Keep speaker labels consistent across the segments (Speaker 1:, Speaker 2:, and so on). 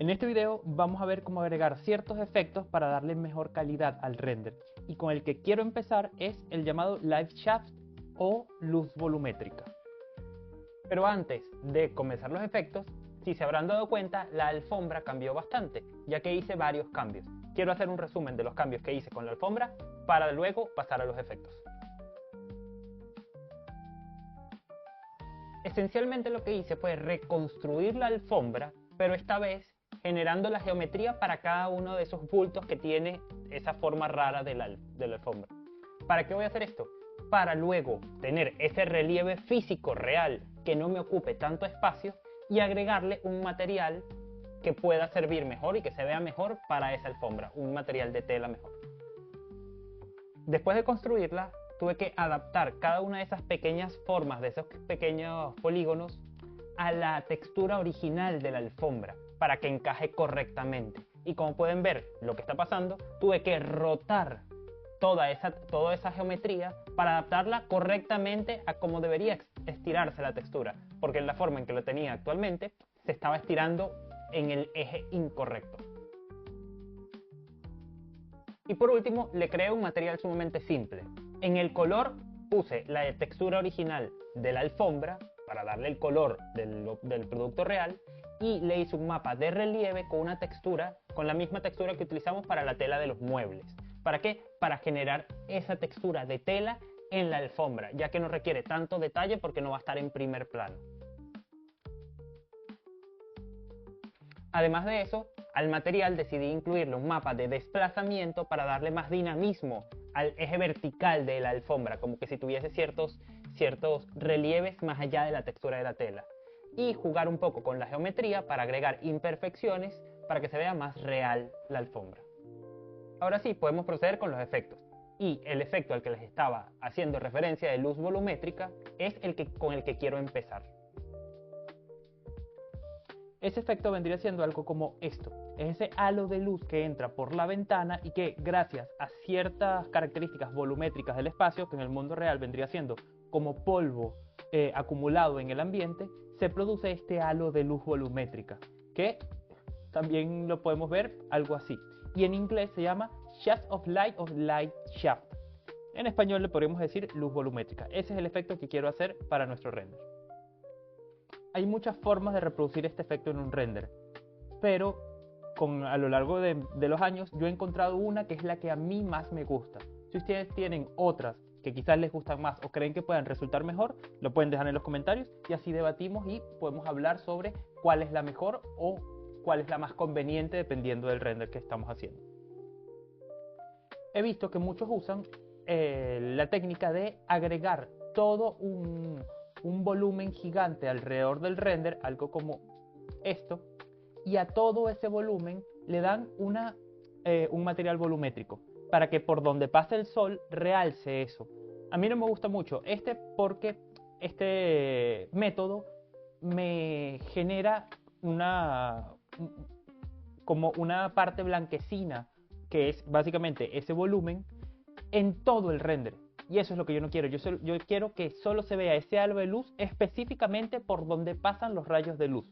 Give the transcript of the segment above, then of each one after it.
Speaker 1: En este video vamos a ver cómo agregar ciertos efectos para darle mejor calidad al render, y con el que quiero empezar es el llamado Light Shaft o luz volumétrica. Pero antes de comenzar los efectos, si se habrán dado cuenta, la alfombra cambió bastante, ya que hice varios cambios. Quiero hacer un resumen de los cambios que hice con la alfombra para luego pasar a los efectos. Esencialmente lo que hice fue reconstruir la alfombra, pero esta vez generando la geometría para cada uno de esos bultos que tiene esa forma rara de la alfombra. ¿Para qué voy a hacer esto? Para luego tener ese relieve físico real que no me ocupe tanto espacio y agregarle un material que pueda servir mejor y que se vea mejor para esa alfombra, un material de tela mejor. Después de construirla, tuve que adaptar cada una de esas pequeñas formas, de esos pequeños polígonos, a la textura original de la alfombra para que encaje correctamente. Y como pueden ver lo que está pasando, tuve que rotar toda esa geometría para adaptarla correctamente a cómo debería estirarse la textura, porque en la forma en que lo tenía actualmente se estaba estirando en el eje incorrecto. Y por último, le creé un material sumamente simple. En el color puse la textura original de la alfombra para darle el color del producto real, y le hice un mapa de relieve con una textura, con la misma textura que utilizamos para la tela de los muebles. ¿Para qué? Para generar esa textura de tela en la alfombra, ya que no requiere tanto detalle porque no va a estar en primer plano. Además de eso, al material decidí incluirle un mapa de desplazamiento para darle más dinamismo al eje vertical de la alfombra, como que si tuviese ciertos relieves más allá de la textura de la tela. Y jugar un poco con la geometría para agregar imperfecciones para que se vea más real la alfombra. Ahora sí, podemos proceder con los efectos. Y el efecto al que les estaba haciendo referencia de luz volumétrica es con el que quiero empezar. Ese efecto vendría siendo algo como esto. Es ese halo de luz que entra por la ventana y que, gracias a ciertas características volumétricas del espacio, que en el mundo real vendría siendo como polvo acumulado en el ambiente, se produce este halo de luz volumétrica, que también lo podemos ver algo así. Y en inglés se llama Shaft of Light o Light Shaft. En español le podríamos decir luz volumétrica. Ese es el efecto que quiero hacer para nuestro render. Hay muchas formas de reproducir este efecto en un render, pero a lo largo de los años yo he encontrado una que es la que a mí más me gusta. Si ustedes tienen otras que quizás les gustan más o creen que puedan resultar mejor, lo pueden dejar en los comentarios y así debatimos y podemos hablar sobre cuál es la mejor o cuál es la más conveniente dependiendo del render que estamos haciendo. He visto que muchos usan la técnica de agregar todo un volumen gigante alrededor del render, algo como esto, y a todo ese volumen le dan un material volumétrico para que por donde pase el sol realce eso. A mí no me gusta mucho porque este método me genera como una parte blanquecina, que es básicamente ese volumen en todo el render. Y eso es lo que yo no quiero. Yo quiero que solo se vea ese halo de luz específicamente por donde pasan los rayos de luz.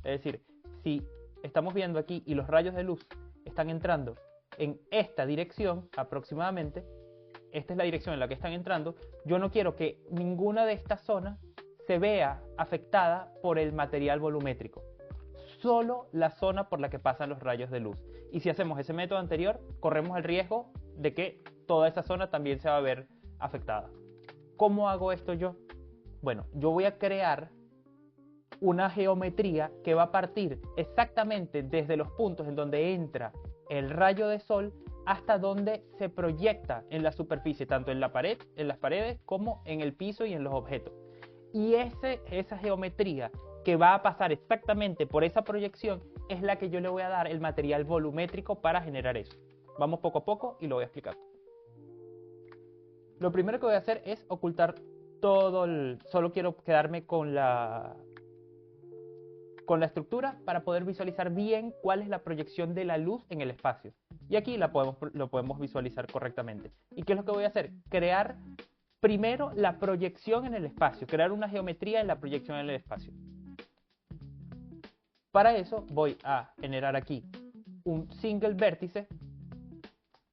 Speaker 1: Es decir, si estamos viendo aquí y los rayos de luz están entrando en esta dirección aproximadamente, esta es la dirección en la que están entrando, yo no quiero que ninguna de estas zonas se vea afectada por el material volumétrico. Solo la zona por la que pasan los rayos de luz. Y si hacemos ese método anterior, corremos el riesgo de que toda esa zona también se va a ver afectada. ¿Cómo hago esto yo? Bueno, yo voy a crear una geometría que va a partir exactamente desde los puntos en donde entra el rayo de sol hasta donde se proyecta en la superficie, tanto en la pared, en las paredes, como en el piso y en los objetos. Y esa geometría que va a pasar exactamente por esa proyección es la que yo le voy a dar el material volumétrico para generar eso. Vamos poco a poco y lo voy a explicar. Lo primero que voy a hacer es ocultar solo quiero quedarme con la estructura para poder visualizar bien cuál es la proyección de la luz en el espacio. Y aquí lo podemos visualizar correctamente. ¿Y qué es lo que voy a hacer? Crear primero la proyección en el espacio, crear una geometría en la proyección en el espacio. Para eso voy a generar aquí un single vértice,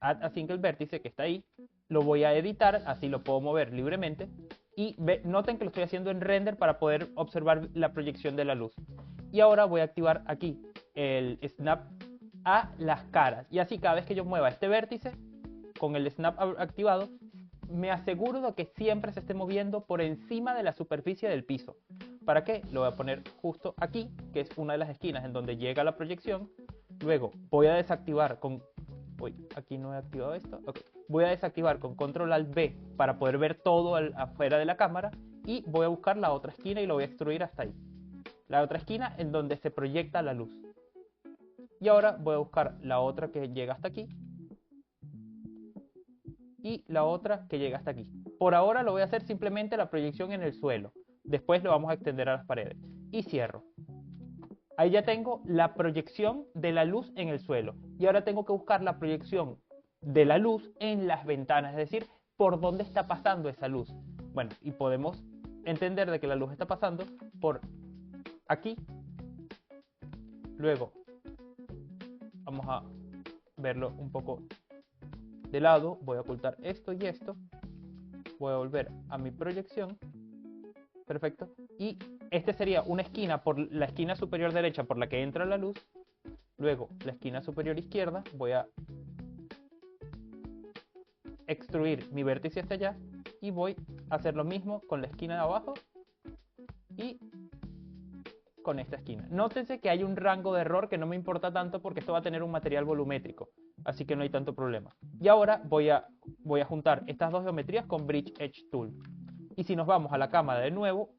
Speaker 1: add a single vértice que está ahí, lo voy a editar, así lo puedo mover libremente, y noten que lo estoy haciendo en render para poder observar la proyección de la luz. Y ahora voy a activar aquí el snap a las caras, y así cada vez que yo mueva este vértice con el snap activado, me aseguro de que siempre se esté moviendo por encima de la superficie del piso. ¿Para qué? Lo voy a poner justo aquí, que es una de las esquinas en donde llega la proyección. Luego voy a desactivar con... Uy, aquí no he activado esto. Okay. Voy a desactivar con Control Alt B para poder ver todo afuera de la cámara. Y voy a buscar la otra esquina y lo voy a extruir hasta ahí. La otra esquina en donde se proyecta la luz. Y ahora voy a buscar la otra que llega hasta aquí. Y la otra que llega hasta aquí. Por ahora lo voy a hacer simplemente la proyección en el suelo. Después lo vamos a extender a las paredes. Y cierro. Ahí ya tengo la proyección de la luz en el suelo. Y ahora tengo que buscar la proyección de la luz en las ventanas. Es decir, por dónde está pasando esa luz. Bueno, y podemos entender de que la luz está pasando por aquí. Luego, vamos a verlo un poco de lado. Voy a ocultar esto y esto. Voy a volver a mi proyección. Perfecto. Y este sería una esquina, por la esquina superior derecha por la que entra la luz. Luego la esquina superior izquierda. Voy a extruir mi vértice hasta allá. Y voy a hacer lo mismo con la esquina de abajo. Y con esta esquina. Nótense que hay un rango de error que no me importa tanto porque esto va a tener un material volumétrico. Así que no hay tanto problema. Y ahora voy a juntar estas dos geometrías con Bridge Edge Tool. Y si nos vamos a la cámara de nuevo,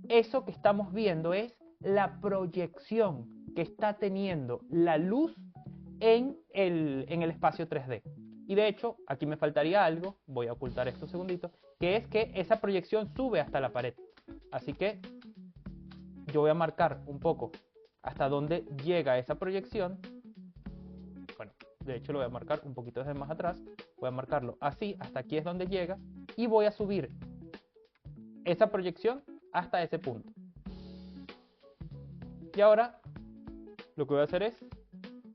Speaker 1: eso que estamos viendo es la proyección que está teniendo la luz en el espacio 3D. Y de hecho, aquí me faltaría algo, voy a ocultar esto un segundito, que es que esa proyección sube hasta la pared. Así que yo voy a marcar un poco hasta dónde llega esa proyección. Bueno, de hecho lo voy a marcar un poquito desde más atrás. Voy a marcarlo así, hasta aquí es donde llega. Y voy a subir esa proyección hasta ese punto. Y ahora lo que voy a hacer es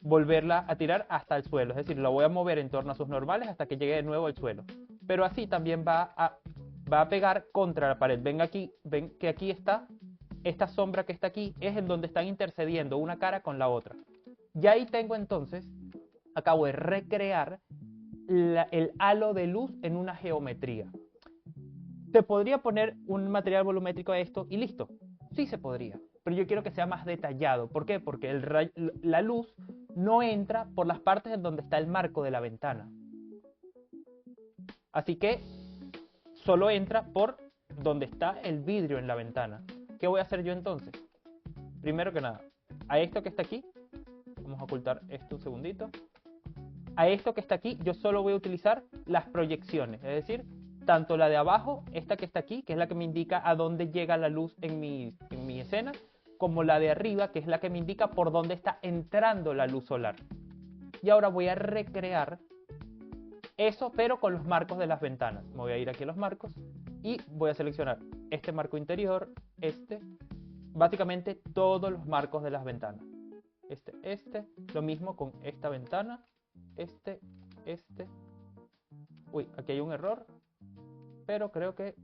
Speaker 1: volverla a tirar hasta el suelo. Es decir, la voy a mover en torno a sus normales hasta que llegue de nuevo al suelo. Pero así también va a pegar contra la pared. Ven aquí, ven que aquí está, esta sombra que está aquí es en donde están intercediendo una cara con la otra. Y ahí tengo entonces, acabo de recrear el halo de luz en una geometría. ¿Se podría poner un material volumétrico a esto y listo? Sí se podría, pero yo quiero que sea más detallado. ¿Por qué? Porque la luz no entra por las partes en donde está el marco de la ventana. Así que solo entra por donde está el vidrio en la ventana. ¿Qué voy a hacer yo entonces? Primero que nada, a esto que está aquí, vamos a ocultar esto un segundito. A esto que está aquí, yo solo voy a utilizar las proyecciones, es decir, tanto la de abajo, esta que está aquí, que es la que me indica a dónde llega la luz en mi escena, como la de arriba, que es la que me indica por dónde está entrando la luz solar. Y ahora voy a recrear eso, pero con los marcos de las ventanas. Me voy a ir aquí a los marcos y voy a seleccionar este marco interior, básicamente todos los marcos de las ventanas. Lo mismo con esta ventana, Uy, aquí hay un error, pero creo que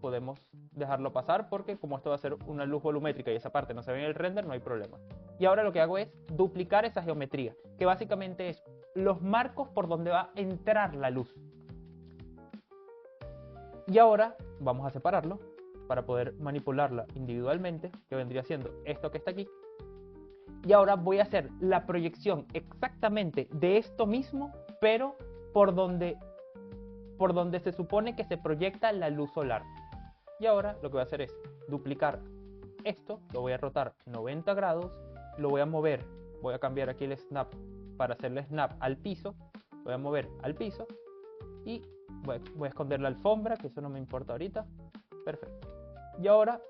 Speaker 1: podemos dejarlo pasar porque como esto va a ser una luz volumétrica y esa parte no se ve en el render, no hay problema. Y ahora lo que hago es duplicar esa geometría, que básicamente es los marcos por donde va a entrar la luz. Y ahora vamos a separarlo para poder manipularla individualmente, que vendría siendo esto que está aquí. Y ahora voy a hacer la proyección exactamente de esto mismo, pero por donde se supone que se proyecta la luz solar. Y ahora lo que voy a hacer es duplicar esto, lo voy a rotar 90 grados, lo voy a mover, voy a cambiar aquí el snap para hacerle snap al piso, lo voy a mover al piso y voy a esconder la alfombra, que eso no me importa ahorita. Perfecto. Y ahora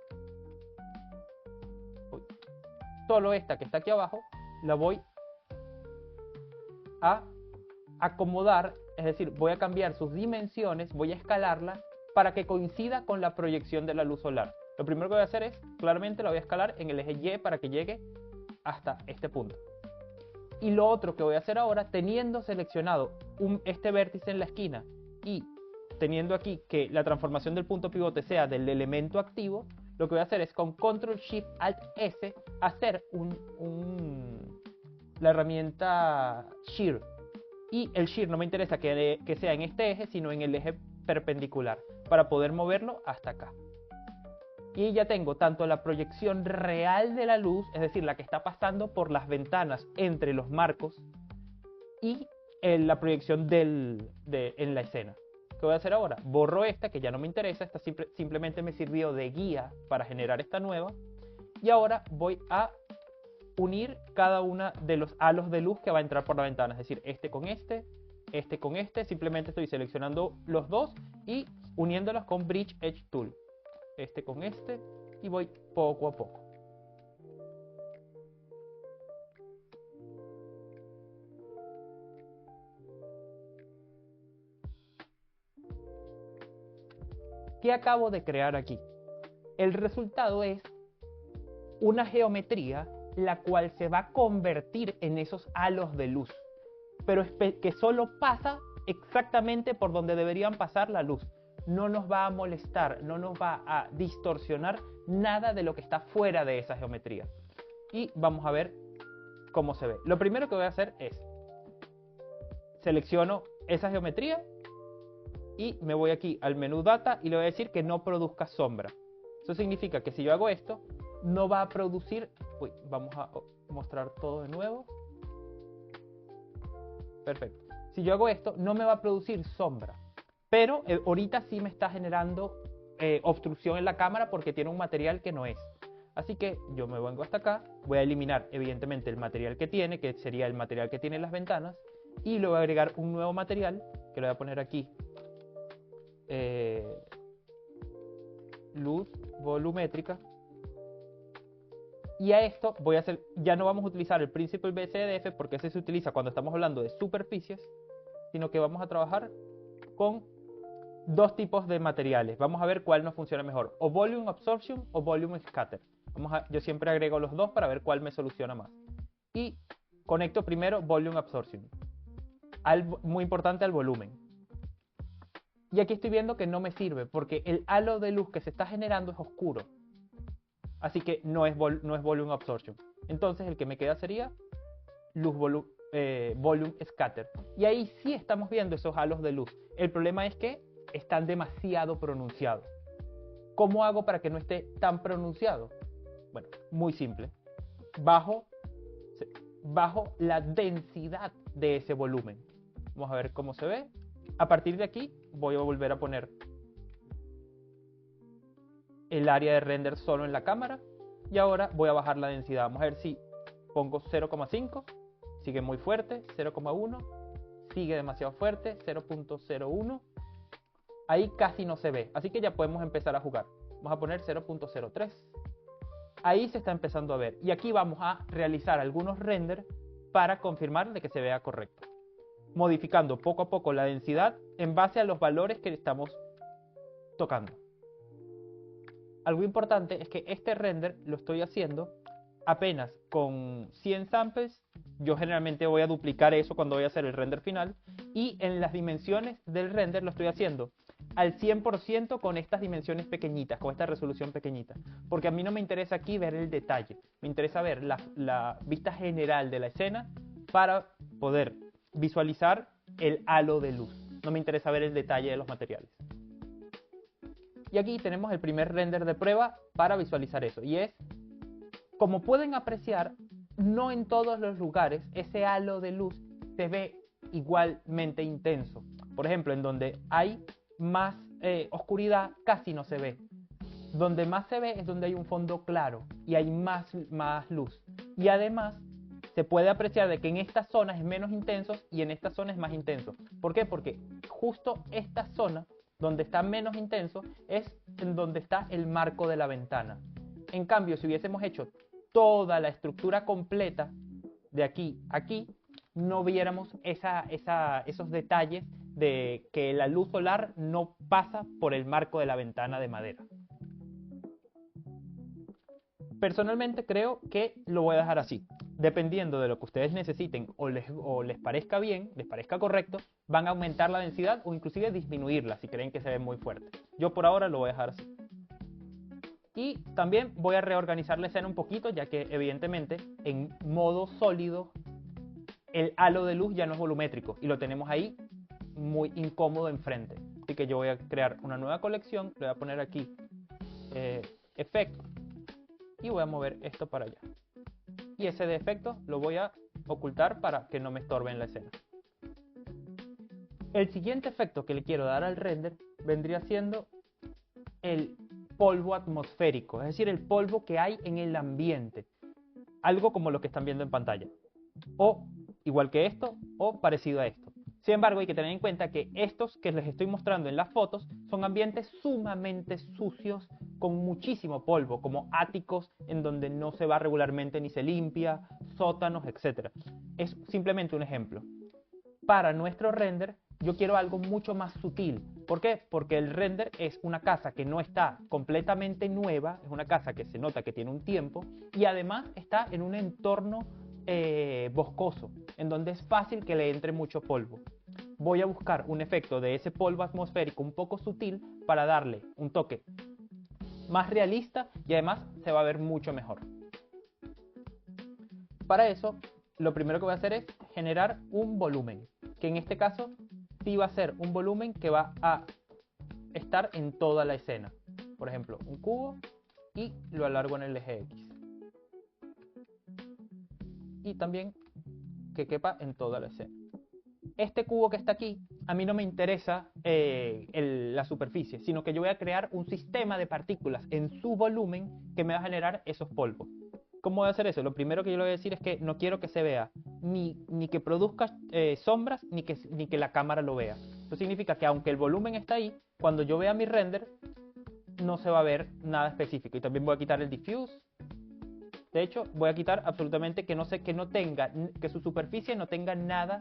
Speaker 1: solo esta que está aquí abajo la voy a acomodar, es decir, voy a cambiar sus dimensiones, voy a escalarla para que coincida con la proyección de la luz solar. Lo primero que voy a hacer es, claramente la voy a escalar en el eje Y para que llegue hasta este punto. Y lo otro que voy a hacer ahora, teniendo seleccionado este vértice en la esquina y teniendo aquí que la transformación del punto pivote sea del elemento activo, lo que voy a hacer es con Control Shift Alt S hacer la herramienta Shear. Y el Shear no me interesa que sea en este eje, sino en el eje perpendicular, para poder moverlo hasta acá. Y ya tengo tanto la proyección real de la luz, es decir, la que está pasando por las ventanas entre los marcos, y la proyección en la escena. ¿Qué voy a hacer ahora? Borro esta, que ya no me interesa, esta simplemente me sirvió de guía para generar esta nueva. Y ahora voy a unir cada una de los halos de luz que va a entrar por la ventana, es decir, este con este con este, simplemente estoy seleccionando los dos y uniéndolos con Bridge Edge Tool. Este con este y voy poco a poco. ¿Qué acabo de crear aquí? El resultado es una geometría la cual se va a convertir en esos halos de luz, pero que solo pasa exactamente por donde deberían pasar la luz. No nos va a molestar, no nos va a distorsionar nada de lo que está fuera de esa geometría. Y vamos a ver cómo se ve. Lo primero que voy a hacer es selecciono esa geometría y me voy aquí al menú Data y le voy a decir que no produzca sombra. Eso significa que si yo hago esto, no va a producir... Uy, vamos a mostrar todo de nuevo. Perfecto. Si yo hago esto, no me va a producir sombra. Pero ahorita sí me está generando obstrucción en la cámara porque tiene un material que no es. Así que yo me vengo hasta acá, voy a eliminar evidentemente el material que tiene, que sería el material que tiene las ventanas, y le voy a agregar un nuevo material, que le voy a poner aquí, luz volumétrica. Y a esto voy a hacer, ya no vamos a utilizar el Principal BCDF porque ese se utiliza cuando estamos hablando de superficies, sino que vamos a trabajar con dos tipos de materiales. Vamos a ver cuál nos funciona mejor, o Volume Absorption o Volume Scatter. Yo siempre agrego los dos para ver cuál me soluciona más. Y conecto primero Volume Absorption, muy importante al volumen. Y aquí estoy viendo que no me sirve porque el halo de luz que se está generando es oscuro. Así que no es Volume Absorption. Entonces el que me queda sería Volume Scatter. Y ahí sí estamos viendo esos halos de luz. El problema es que están demasiado pronunciados. ¿Cómo hago para que no esté tan pronunciado? Bueno, muy simple. Bajo la densidad de ese volumen. Vamos a ver cómo se ve. A partir de aquí voy a volver a poner el área de render solo en la cámara y ahora voy a bajar la densidad. Vamos a ver si pongo 0,5, sigue muy fuerte, 0,1, sigue demasiado fuerte, 0,01, ahí casi no se ve, así que ya podemos empezar a jugar. Vamos a poner 0,03, ahí se está empezando a ver y aquí vamos a realizar algunos renders para confirmar de que se vea correcto, modificando poco a poco la densidad en base a los valores que estamos tocando. Algo importante es que este render lo estoy haciendo apenas con 100 samples. Yo generalmente voy a duplicar eso cuando voy a hacer el render final. Y en las dimensiones del render lo estoy haciendo al 100% con estas dimensiones pequeñitas, con esta resolución pequeñita. Porque a mí no me interesa aquí ver el detalle. Me interesa ver la vista general de la escena para poder visualizar el halo de luz. No me interesa ver el detalle de los materiales. Y aquí tenemos el primer render de prueba para visualizar eso. Y es, como pueden apreciar, no en todos los lugares ese halo de luz se ve igualmente intenso. Por ejemplo, en donde hay más oscuridad casi no se ve. Donde más se ve es donde hay un fondo claro y hay más luz. Y además se puede apreciar de que en estas zonas es menos intenso y en esta zona es más intenso. ¿Por qué? Porque justo esta zona donde está menos intenso es en donde está el marco de la ventana. En cambio, si hubiésemos hecho toda la estructura completa de aquí a aquí, no viéramos esos detalles de que la luz solar no pasa por el marco de la ventana de madera. Personalmente creo que lo voy a dejar así. Dependiendo de lo que ustedes necesiten o les parezca bien, les parezca correcto, van a aumentar la densidad o inclusive disminuirla si creen que se ve muy fuerte. Yo por ahora lo voy a dejar así. Y también voy a reorganizar la escena un poquito, ya que evidentemente en modo sólido el halo de luz ya no es volumétrico y lo tenemos ahí muy incómodo enfrente. Así que yo voy a crear una nueva colección, le voy a poner aquí efecto y voy a mover esto para allá. Y ese de efecto lo voy a ocultar para que no me estorbe en la escena. El siguiente efecto que le quiero dar al render vendría siendo el polvo atmosférico, es decir, el polvo que hay en el ambiente. Algo como lo que están viendo en pantalla. O igual que esto, o parecido a esto. Sin embargo, hay que tener en cuenta que estos que les estoy mostrando en las fotos son ambientes sumamente sucios, con muchísimo polvo, como áticos en donde no se va regularmente ni se limpia, sótanos, etc. Es simplemente un ejemplo. Para nuestro render, yo quiero algo mucho más sutil. ¿Por qué? Porque el render es una casa que no está completamente nueva, es una casa que se nota que tiene un tiempo y además está en un entorno boscoso, en donde es fácil que le entre mucho polvo. Voy a buscar un efecto de ese polvo atmosférico un poco sutil para darle un toque más realista y además se va a ver mucho mejor. Para eso, lo primero que voy a hacer es generar un volumen, que en este caso sí va a ser un volumen que va a estar en toda la escena. Por ejemplo, un cubo y lo alargo en el eje X. Y también que quepa en toda la escena. Este cubo que está aquí, a mí no me interesa la superficie, sino que yo voy a crear un sistema de partículas en su volumen que me va a generar esos polvos. ¿Cómo voy a hacer eso? Lo primero que yo le voy a decir es que no quiero que se vea ni que produzca sombras ni que la cámara lo vea. Eso significa que aunque el volumen está ahí, cuando yo vea mi render no se va a ver nada específico. Y también voy a quitar el diffuse. De hecho, voy a quitar absolutamente que que su superficie no tenga nada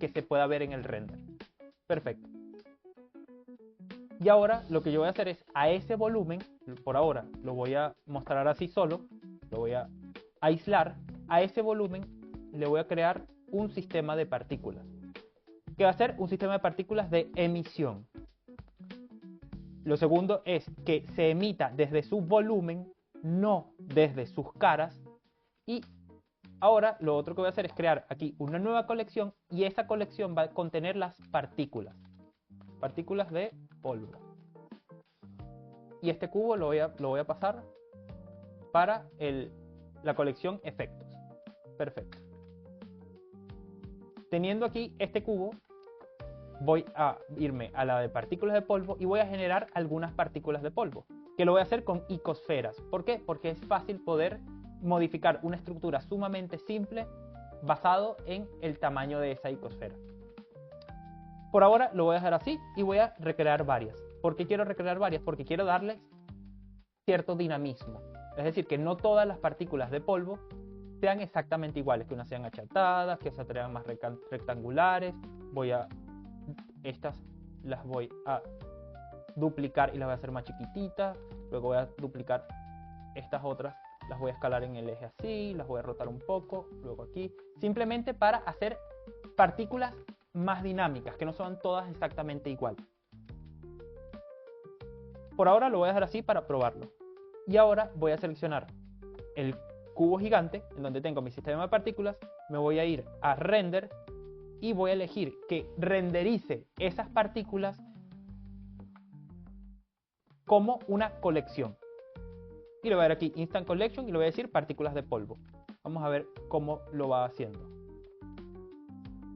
Speaker 1: que se pueda ver en el render. Perfecto. Y ahora lo que yo voy a hacer es a ese volumen, por ahora lo voy a mostrar así solo, lo voy a aislar, a ese volumen le voy a crear un sistema de partículas, que va a ser un sistema de partículas de emisión. Lo segundo es que se emita desde su volumen, no desde sus caras. Y ahora lo otro que voy a hacer es crear aquí una nueva colección y esa colección va a contener las partículas de polvo. Y este cubo lo voy a pasar para la colección efectos. Perfecto. Teniendo aquí este cubo, voy a irme a la de partículas de polvo y voy a generar algunas partículas de polvo, que lo voy a hacer con icosferas. ¿Por qué? Porque es fácil poder modificar una estructura sumamente simple basado en el tamaño de esa icosfera. Por ahora lo voy a dejar así y voy a recrear varias. ¿Por qué quiero recrear varias? Porque quiero darles cierto dinamismo. Es decir, que no todas las partículas de polvo sean exactamente iguales, que unas sean achatadas, que otras sean más rectangulares. Estas las voy a duplicar y las voy a hacer más chiquititas. Luego voy a duplicar estas otras, las voy a escalar en el eje así, las voy a rotar un poco, luego aquí. Simplemente para hacer partículas más dinámicas, que no son todas exactamente iguales. Por ahora lo voy a dejar así para probarlo. Y ahora voy a seleccionar el cubo gigante, en donde tengo mi sistema de partículas, me voy a ir a render y voy a elegir que renderice esas partículas como una colección. Y le voy a dar aquí Instant Collection y le voy a decir partículas de polvo. Vamos a ver cómo lo va haciendo.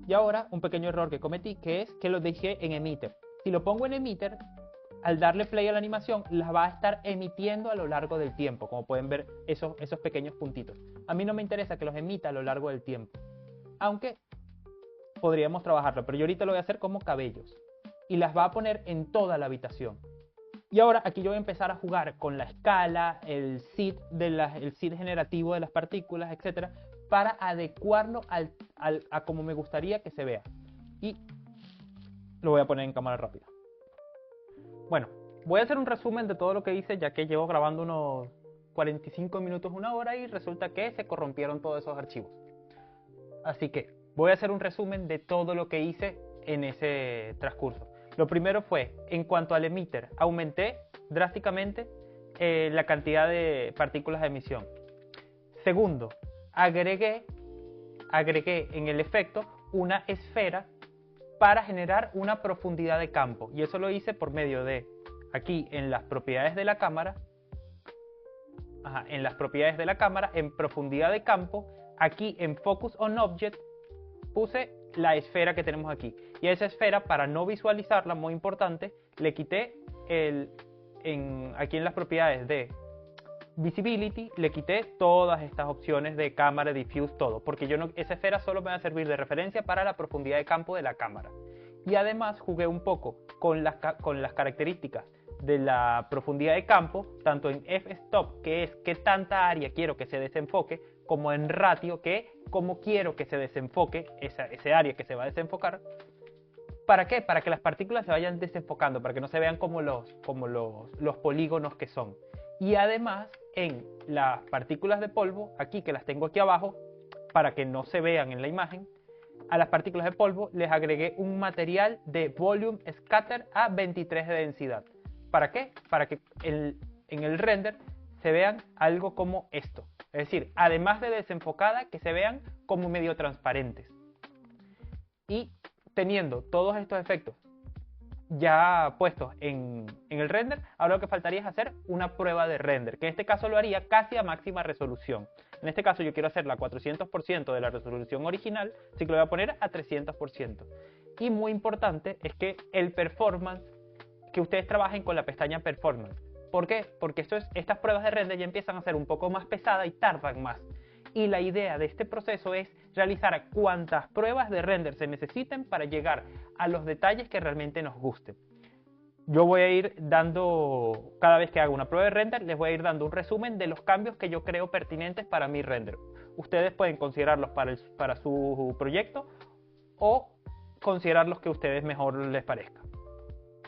Speaker 1: Y ahora un pequeño error que cometí, que es que lo dejé en emitter. Si lo pongo en emitter, al darle play a la animación, las va a estar emitiendo a lo largo del tiempo, como pueden ver esos pequeños puntitos. A mí no me interesa que los emita a lo largo del tiempo, aunque podríamos trabajarlo, pero yo ahorita lo voy a hacer como cabellos y las va a poner en toda la habitación. Y ahora aquí yo voy a empezar a jugar con la escala, el seed generativo de las partículas, etcétera, para adecuarlo a como me gustaría que se vea. Y lo voy a poner en cámara rápida. Bueno, voy a hacer un resumen de todo lo que hice, ya que llevo grabando unos 45 minutos, una hora, y resulta que se corrompieron todos esos archivos. Así que voy a hacer un resumen de todo lo que hice en ese transcurso. Lo primero fue, en cuanto al emitter, aumenté drásticamente la cantidad de partículas de emisión. Segundo, agregué en el efecto una esfera para generar una profundidad de campo, y eso lo hice por medio de, aquí en las propiedades de la cámara, en profundidad de campo, aquí en Focus on Object, puse la esfera que tenemos aquí. Y a esa esfera, para no visualizarla, muy importante, le quité aquí en las propiedades de Visibility, le quité todas estas opciones de cámara, diffuse, todo, porque esa esfera solo me va a servir de referencia para la profundidad de campo de la cámara. Y además jugué un poco con las características de la profundidad de campo, tanto en f-stop, que es qué tanta área quiero que se desenfoque, como en ratio, que es cómo quiero que se desenfoque ese área que se va a desenfocar. ¿Para qué? Para que las partículas se vayan desenfocando, para que no se vean como los polígonos que son. Y además, en las partículas de polvo, aquí que las tengo aquí abajo, para que no se vean en la imagen, a las partículas de polvo les agregué un material de volume scatter a 23 de densidad. ¿Para qué? Para que en el render se vean algo como esto. Es decir, además de desenfocada, que se vean como medio transparentes. Y teniendo todos estos efectos ya puestos en el render, ahora lo que faltaría es hacer una prueba de render, que en este caso lo haría casi a máxima resolución. En este caso yo quiero hacerla a 400% de la resolución original, así que lo voy a poner a 300%. Y muy importante es que el performance, que ustedes trabajen con la pestaña performance. ¿Por qué? Porque estas pruebas de render ya empiezan a ser un poco más pesadas y tardan más. Y la idea de este proceso es realizar cuantas pruebas de render se necesiten para llegar a los detalles que realmente nos gusten. Yo voy a ir dando, cada vez que haga una prueba de render, les voy a ir dando un resumen de los cambios que yo creo pertinentes para mi render. Ustedes pueden considerarlos para su proyecto o considerar los que a ustedes mejor les parezca.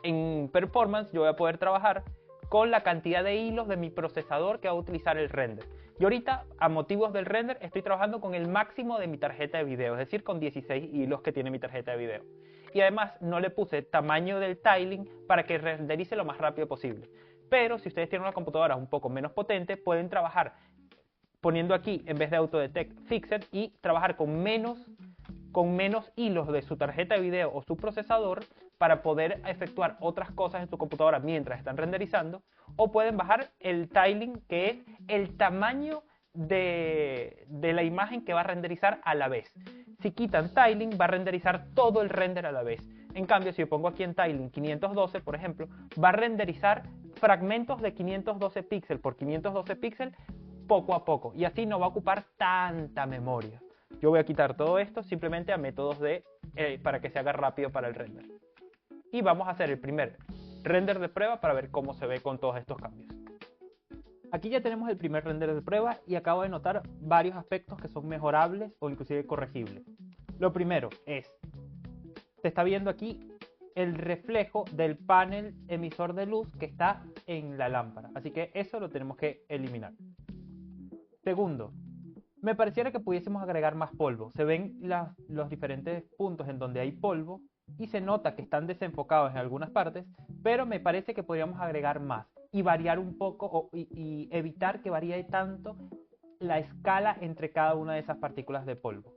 Speaker 1: En performance yo voy a poder trabajar con la cantidad de hilos de mi procesador que va a utilizar el render. Y ahorita, a motivos del render, estoy trabajando con el máximo de mi tarjeta de video, es decir, con 16 hilos que tiene mi tarjeta de video. Y además no le puse tamaño del tiling para que renderice lo más rápido posible. Pero si ustedes tienen una computadora un poco menos potente, pueden trabajar poniendo aquí, en vez de Autodetect, Fixed, y trabajar con menos hilos de su tarjeta de video o su procesador para poder efectuar otras cosas en su computadora mientras están renderizando, o pueden bajar el tiling, que es el tamaño de la imagen que va a renderizar a la vez. Si quitan tiling, va a renderizar todo el render a la vez. En cambio, si yo pongo aquí en tiling 512, por ejemplo, va a renderizar fragmentos de 512 píxeles por 512 píxeles poco a poco, y así no va a ocupar tanta memoria. Yo voy a quitar todo esto simplemente a métodos para que se haga rápido para el render. Y vamos a hacer el primer render de prueba para ver cómo se ve con todos estos cambios. Aquí ya tenemos el primer render de prueba y acabo de notar varios aspectos que son mejorables o inclusive corregibles. Lo primero es, se está viendo aquí el reflejo del panel emisor de luz que está en la lámpara. Así que eso lo tenemos que eliminar. Segundo, me pareciera que pudiésemos agregar más polvo. Se ven los diferentes puntos en donde hay polvo y se nota que están desenfocados en algunas partes, pero me parece que podríamos agregar más y variar un poco y evitar que varíe tanto la escala entre cada una de esas partículas de polvo.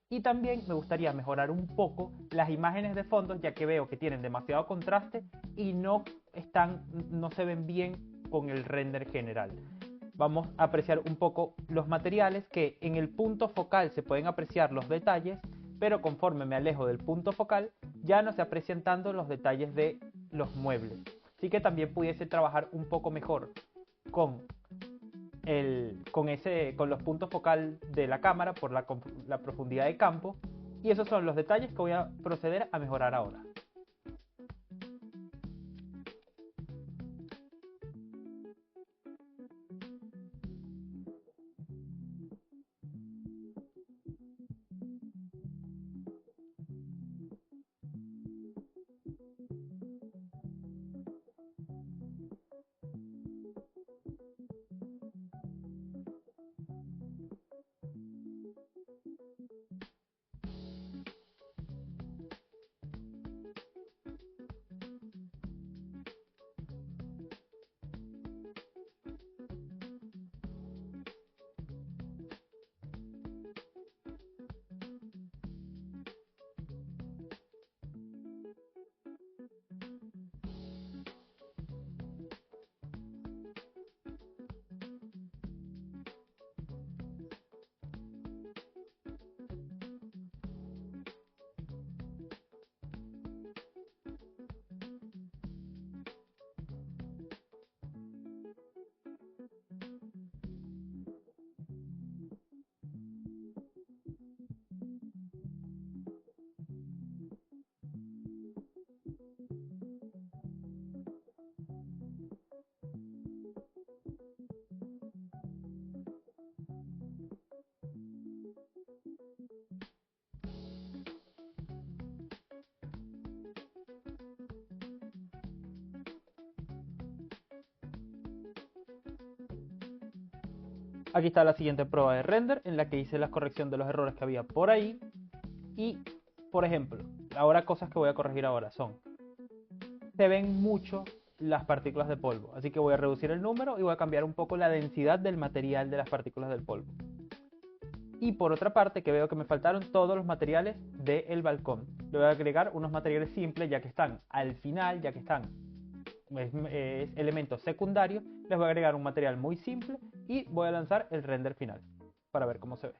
Speaker 1: Y también me gustaría mejorar un poco las imágenes de fondo, ya que veo que tienen demasiado contraste y no se ven bien con el render general. Vamos a apreciar un poco los materiales, que en el punto focal se pueden apreciar los detalles, pero conforme me alejo del punto focal ya no se aprecian tanto los detalles de los muebles. Así que también pudiese trabajar un poco mejor con los puntos focal de la cámara por la profundidad de campo, y esos son los detalles que voy a proceder a mejorar ahora. Aquí está la siguiente prueba de render en la que hice la corrección de los errores que había por ahí. Y, por ejemplo, ahora cosas que voy a corregir ahora son: se ven mucho las partículas de polvo, así que voy a reducir el número y voy a cambiar un poco la densidad del material de las partículas del polvo. Y por otra parte, que veo que me faltaron todos los materiales del balcón. Le voy a agregar unos materiales simples, ya que están al final, ya que están elementos secundarios. Les voy a agregar un material muy simple y voy a lanzar el render final para ver cómo se ve.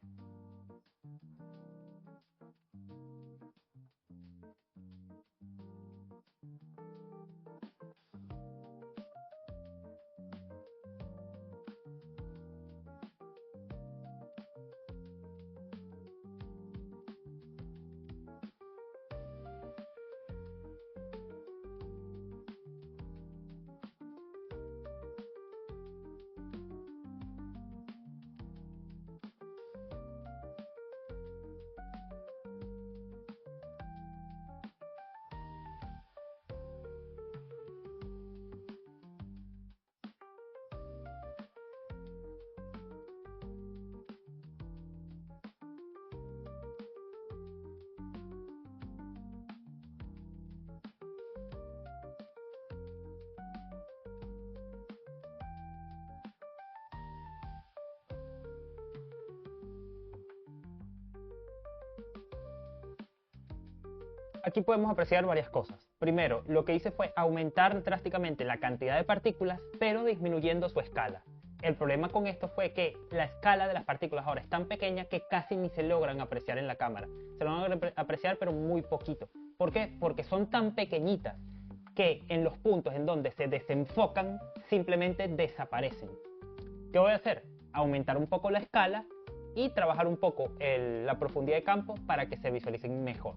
Speaker 1: Aquí podemos apreciar varias cosas. Primero, lo que hice fue aumentar drásticamente la cantidad de partículas, pero disminuyendo su escala. El problema con esto fue que la escala de las partículas ahora es tan pequeña que casi ni se logran apreciar en la cámara. Se logran apreciar, pero muy poquito. ¿Por qué? Porque son tan pequeñitas que en los puntos en donde se desenfocan simplemente desaparecen. ¿Qué voy a hacer? Aumentar un poco la escala y trabajar un poco la profundidad de campo para que se visualicen mejor.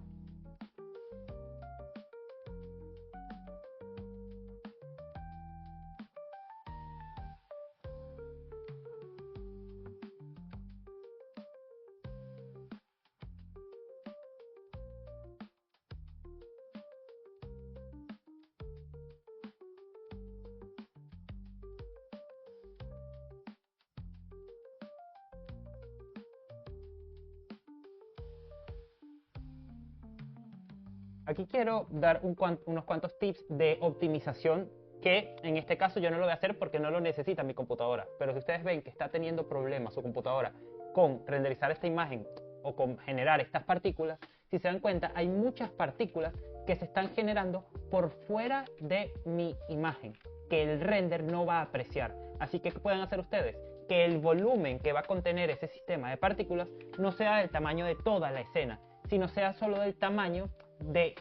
Speaker 1: Aquí quiero dar unos cuantos tips de optimización que en este caso yo no lo voy a hacer porque no lo necesita mi computadora. Pero si ustedes ven que está teniendo problemas su computadora con renderizar esta imagen o con generar estas partículas, si se dan cuenta hay muchas partículas que se están generando por fuera de mi imagen, que el render no va a apreciar. Así que, ¿qué pueden hacer ustedes? Que el volumen que va a contener ese sistema de partículas no sea del tamaño de toda la escena, sino sea solo del tamaño de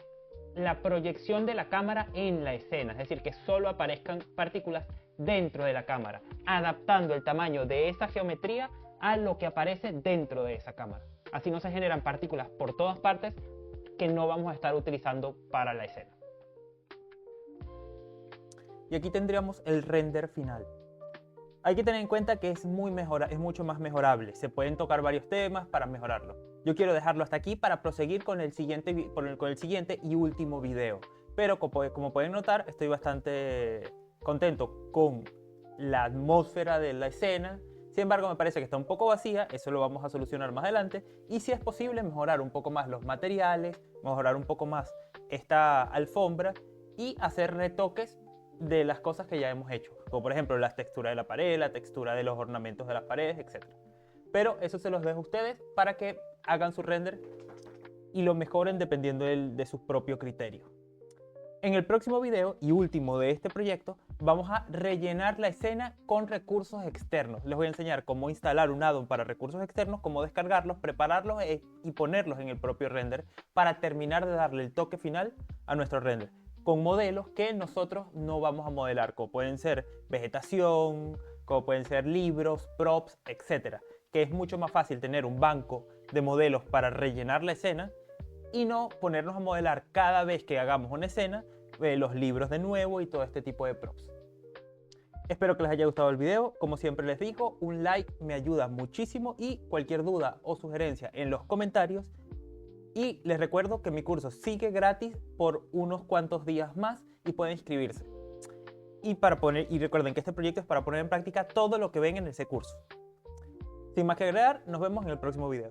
Speaker 1: la proyección de la cámara en la escena, es decir, que solo aparezcan partículas dentro de la cámara, adaptando el tamaño de esa geometría a lo que aparece dentro de esa cámara. Así no se generan partículas por todas partes que no vamos a estar utilizando para la escena. Y aquí tendríamos el render final. Hay que tener en cuenta que es mucho más mejorable. Se pueden tocar varios temas para mejorarlo. Yo quiero dejarlo hasta aquí para proseguir con el siguiente y último video. Pero como pueden notar, estoy bastante contento con la atmósfera de la escena. Sin embargo, me parece que está un poco vacía. Eso lo vamos a solucionar más adelante. Y si es posible, mejorar un poco más los materiales, mejorar un poco más esta alfombra y hacer retoques de las cosas que ya hemos hecho, como por ejemplo la textura de la pared, la textura de los ornamentos de las paredes, etc. Pero eso se los dejo a ustedes para que hagan su render y lo mejoren dependiendo de su propio criterio. En el próximo video y último de este proyecto vamos a rellenar la escena con recursos externos. Les voy a enseñar cómo instalar un add-on para recursos externos, cómo descargarlos, prepararlos y ponerlos en el propio render para terminar de darle el toque final a nuestro render, con modelos que nosotros no vamos a modelar, como pueden ser vegetación, como pueden ser libros, props, etc. Que es mucho más fácil tener un banco de modelos para rellenar la escena y no ponernos a modelar cada vez que hagamos una escena los libros de nuevo y todo este tipo de props. Espero que les haya gustado el video. Como siempre les digo, un like me ayuda muchísimo y cualquier duda o sugerencia en los comentarios. Y les recuerdo que mi curso sigue gratis por unos cuantos días más y pueden inscribirse. Y recuerden que este proyecto es para poner en práctica todo lo que ven en ese curso. Sin más que agregar, nos vemos en el próximo video.